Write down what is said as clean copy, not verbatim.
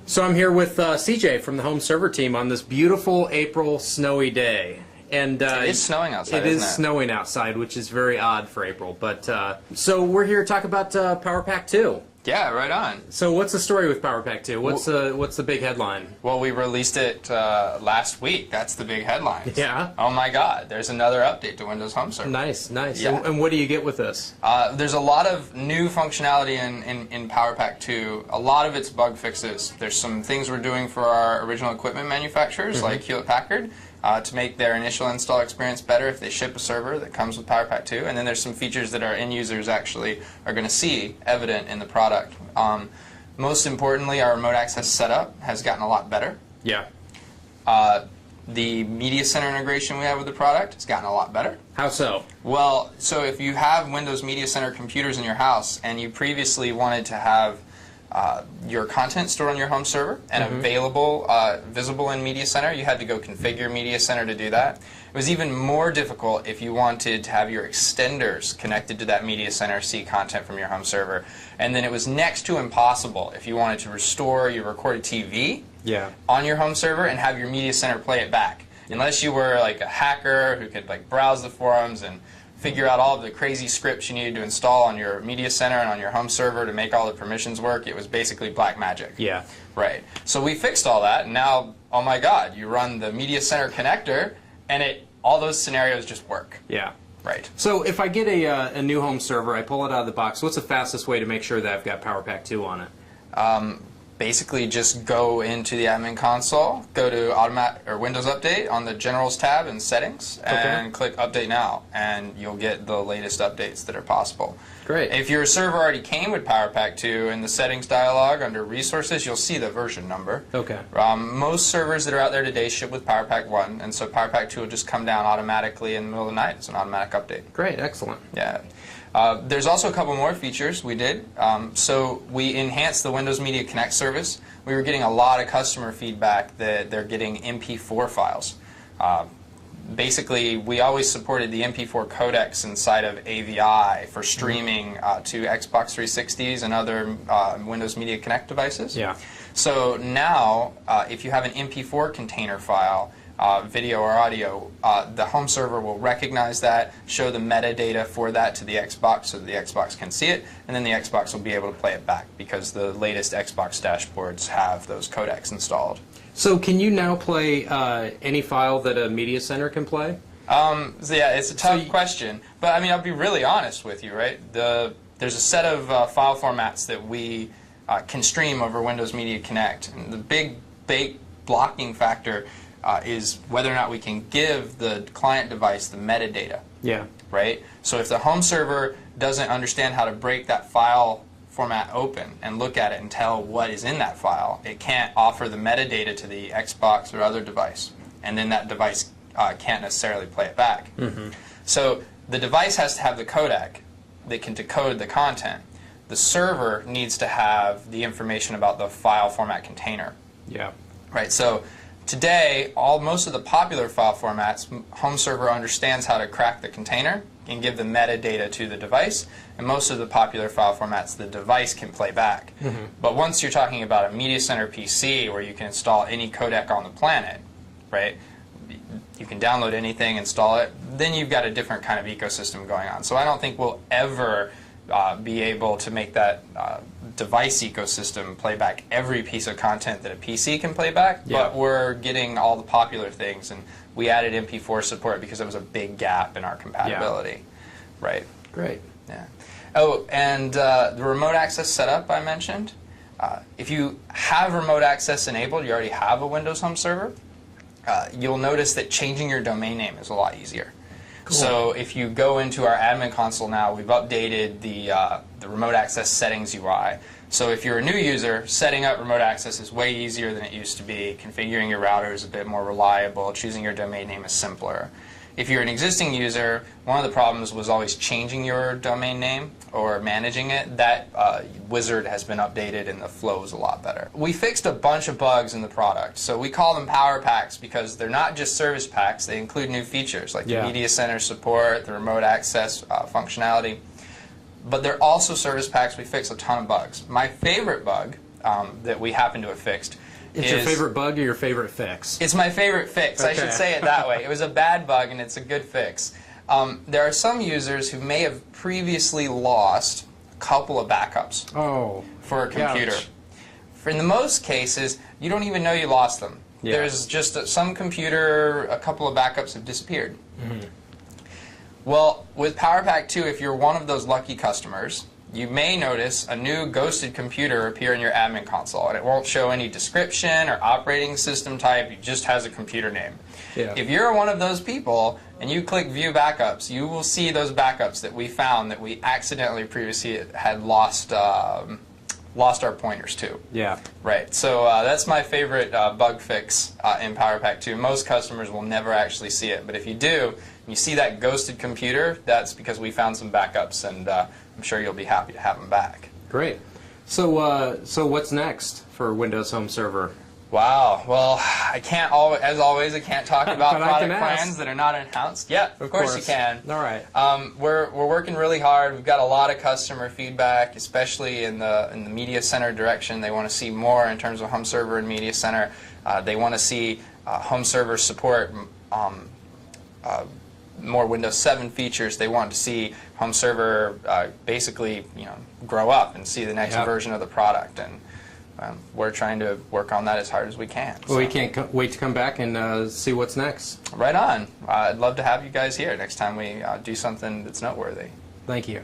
So I'm here with CJ from the home server team on this beautiful April snowy day. And it is snowing outside, It is snowing outside, which is very odd for April. But so we're here to talk about Power Pack 2. Yeah, right on. So what's the story with Power Pack 2? What's the big headline? Well, we released it last week. That's the big headline. Yeah. Oh my God, there's another update to Windows Home Server. Nice, nice. Yeah. And what do you get with this? There's a lot of new functionality in Power Pack 2. A lot of it's bug fixes. There's some things we're doing for our original equipment manufacturers, like Hewlett-Packard, to make their initial install experience better if they ship a server that comes with Power Pack 2. And then there's some features that our end users actually are going to see evident in the product. Most importantly, our remote access setup has gotten a lot better. Yeah. The media center integration we have with the product has gotten a lot better. How so? Well, so if you have Windows Media Center computers in your house and you previously wanted to have your content stored on your home server and available, visible in Media Center, you had to go configure Media Center to do that. It was even more difficult if you wanted to have your extenders connected to that Media Center see content from your home server. And then it was next to impossible if you wanted to restore your recorded TV on your home server and have your Media Center play it back. Unless you were like a hacker who could like browse the forums and figure out all of the crazy scripts you needed to install on your Media Center and on your home server to make all the permissions work. It was basically black magic. Yeah. Right. So we fixed all that, and now, oh my God, you run the Media Center connector, and all those scenarios just work. Yeah. Right. So if I get a new home server, I pull it out of the box, what's the fastest way to make sure that I've got Power Pack 2 on it? Basically, just go into the admin console, go to Windows Update on the Generals tab in Settings, and click Update Now, and you'll get the latest updates that are possible. Great. If your server already came with Power Pack 2, in the Settings dialog under Resources, you'll see the version number. Okay. Most servers that are out there today ship with Power Pack 1, and so Power Pack 2 will just come down automatically in the middle of the night. It's an automatic update. Great, excellent. Yeah. There's also a couple more features we did. So we enhanced the Windows Media Connect service. We were getting a lot of customer feedback that they're getting MP4 files. Basically, we always supported the MP4 codecs inside of AVI for streaming to Xbox 360s and other Windows Media Connect devices. Yeah. So now, if you have an MP4 container file, video or audio, the home server will recognize that, show the metadata for that to the Xbox so that the Xbox can see it, and then the Xbox will be able to play it back because the latest Xbox dashboards have those codecs installed. So can you now play any file that a Media Center can play? So yeah, it's a tough question, but I mean, I'll be really honest with you, right? There's a set of file formats that we can stream over Windows Media Connect, and the big blocking factor is whether or not we can give the client device the metadata. Yeah. Right? So if the home server doesn't understand how to break that file format open and look at it and tell what is in that file, it can't offer the metadata to the Xbox or other device. And then that device can't necessarily play it back. So the device has to have the codec that can decode the content. The server needs to have the information about the file format container. Yeah. Right? So today, most of the popular file formats, home server understands how to crack the container and give the metadata to the device, and most of the popular file formats, the device can play back. But once you're talking about a Media Center PC where you can install any codec on the planet, right? You can download anything, install it, then you've got a different kind of ecosystem going on. So I don't think we'll ever be able to make that device ecosystem play back every piece of content that a PC can play back, but we're getting all the popular things, and we added MP4 support because there was a big gap in our compatibility. Right. Great. Yeah. Oh, and the remote access setup I mentioned, if you have remote access enabled, you already have a Windows Home Server, you'll notice that changing your domain name is a lot easier. Cool. So if you go into our admin console now, we've updated the remote access settings UI. So if you're a new user, setting up remote access is way easier than it used to be. Configuring your router is a bit more reliable. Choosing your domain name is simpler. If you're an existing user, one of the problems was always changing your domain name or managing it. That wizard has been updated and the flow is a lot better. We fixed a bunch of bugs in the product. So we call them Power Packs because they're not just service packs. They include new features like the Media Center support, the remote access functionality. But they're also service packs. We fix a ton of bugs. My favorite bug that we happen to have fixed. It's your favorite bug or your favorite fix? It's my favorite fix. I should say it that way. It was a bad bug, and it's a good fix. There are some users who may have previously lost a couple of backups for a computer. Ouch. In the most cases, you don't even know you lost them. Yeah. There's just some computer, a couple of backups have disappeared. Well, with PowerPack 2, if you're one of those lucky customers, you may notice a new ghosted computer appear in your admin console, and it won't show any description or operating system type. It just has a computer name. Yeah. If you're one of those people and you click View Backups, you will see those backups that we found that we accidentally previously had lost our pointers to. Yeah. Right. So that's my favorite bug fix in PowerPack 2. Most customers will never actually see it, but if you do, and you see that ghosted computer, that's because we found some backups, and I'm sure you'll be happy to have them back. Great. So, so what's next for Windows Home Server? Wow. Well, I can't as always, I can't talk about But I can product ask. plans that are not announced. Yeah, of course you can. All right. We're working really hard. We've got a lot of customer feedback, especially in the Media Center direction. They want to see more in terms of Home Server and Media Center. They want to see Home Server support more Windows 7 features. They want to see Home Server basically, grow up and see the next version of the product. And we're trying to work on that as hard as we can. Well, we can't wait to come back and see what's next. Right on. I'd love to have you guys here next time we do something that's noteworthy. Thank you.